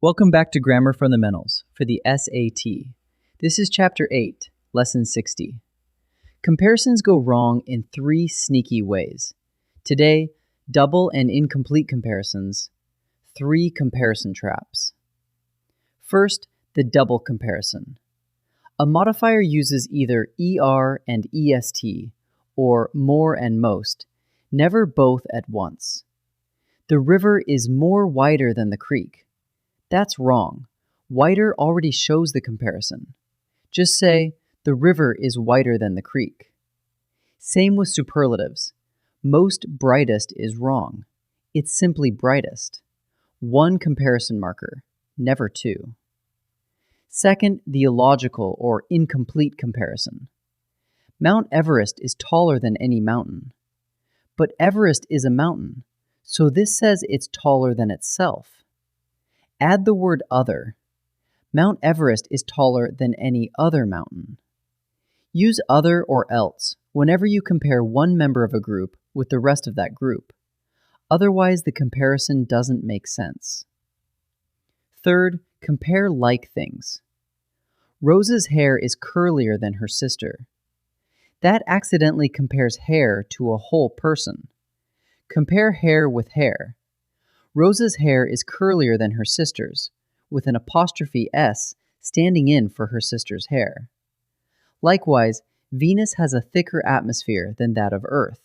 Welcome back to Grammar Fundamentals for the SAT. This is Chapter 8, Lesson 60. Comparisons go wrong in 3 sneaky ways. Today, double and incomplete comparisons, 3 comparison traps. First, the double comparison. A modifier uses either ER and EST, or more and most, never both at once. The river is more wider than the creek. That's wrong. Wider already shows the comparison. Just say, the river is wider than the creek. Same with superlatives. Most brightest is wrong. It's simply brightest. 1 comparison marker, never 2. Second, the illogical or incomplete comparison. Mount Everest is taller than any mountain. But Everest is a mountain, so this says it's taller than itself. Add the word other. Mount Everest is taller than any other mountain. Use other or else whenever you compare one member of a group with the rest of that group. Otherwise, the comparison doesn't make sense. Third, compare like things. Rosa's hair is curlier than her sister. That accidentally compares hair to a whole person. Compare hair with hair. Rosa's hair is curlier than her sister's, with an apostrophe S standing in for her sister's hair. Likewise, Venus has a thicker atmosphere than that of Earth.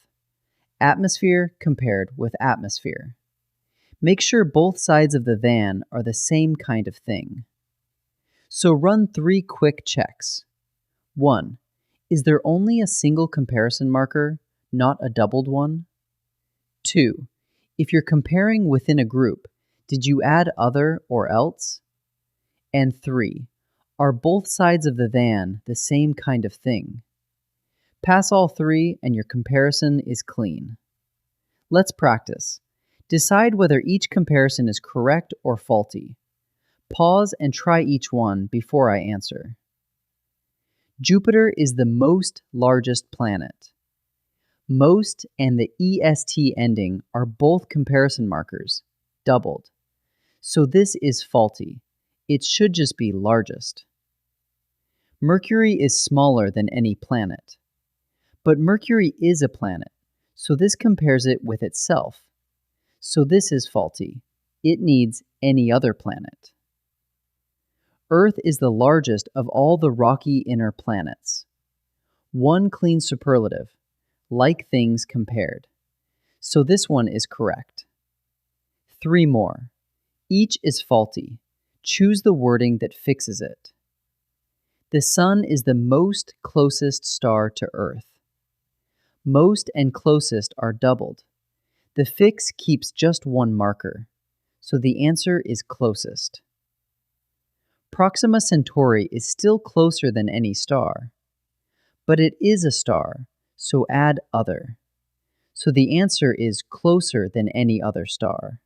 Atmosphere compared with atmosphere. Make sure both sides of the than are the same kind of thing. So run 3 quick checks. 1. Is there only a single comparison marker, not a doubled one? 2. If you're comparing within a group, did you add other or else? And 3. Are both sides of the than the same kind of thing? Pass all 3 and your comparison is clean. Let's practice. Decide whether each comparison is correct or faulty. Pause and try each one before I answer. Jupiter is the most largest planet. Most and the EST ending are both comparison markers, doubled. So this is faulty. It should just be largest. Mercury is smaller than any planet. But Mercury is a planet, so this compares it with itself. So this is faulty. It needs any other planet. Earth is the largest of all the rocky inner planets. 1 clean superlative. Like things compared. So this one is correct. 3 more. Each is faulty. Choose the wording that fixes it. The sun is the most closest star to Earth. Most and closest are doubled. The fix keeps just 1 marker, so the answer is closest. Proxima Centauri is still closer than any star, but it is a star, so add other. So the answer is closer than any other star.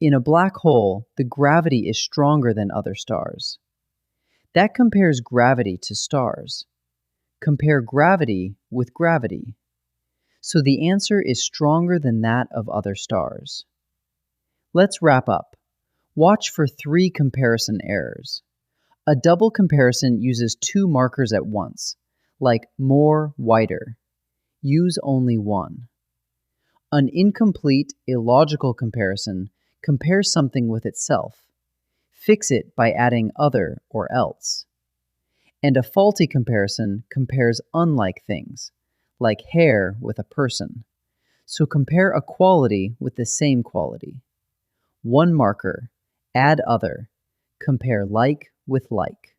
In a black hole, the gravity is stronger than other stars. That compares gravity to stars. Compare gravity with gravity. So the answer is stronger than that of other stars. Let's wrap up. Watch for 3 comparison errors. A double comparison uses 2 markers at once, like more, wider. Use only 1. An incomplete, illogical comparison compares something with itself. Fix it by adding other or else. And a faulty comparison compares unlike things, like hair with a person. So compare a quality with the same quality. 1 marker, add other, compare like with like.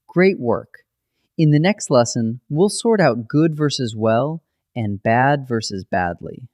Great work! In the next lesson, we'll sort out good versus well and bad versus badly.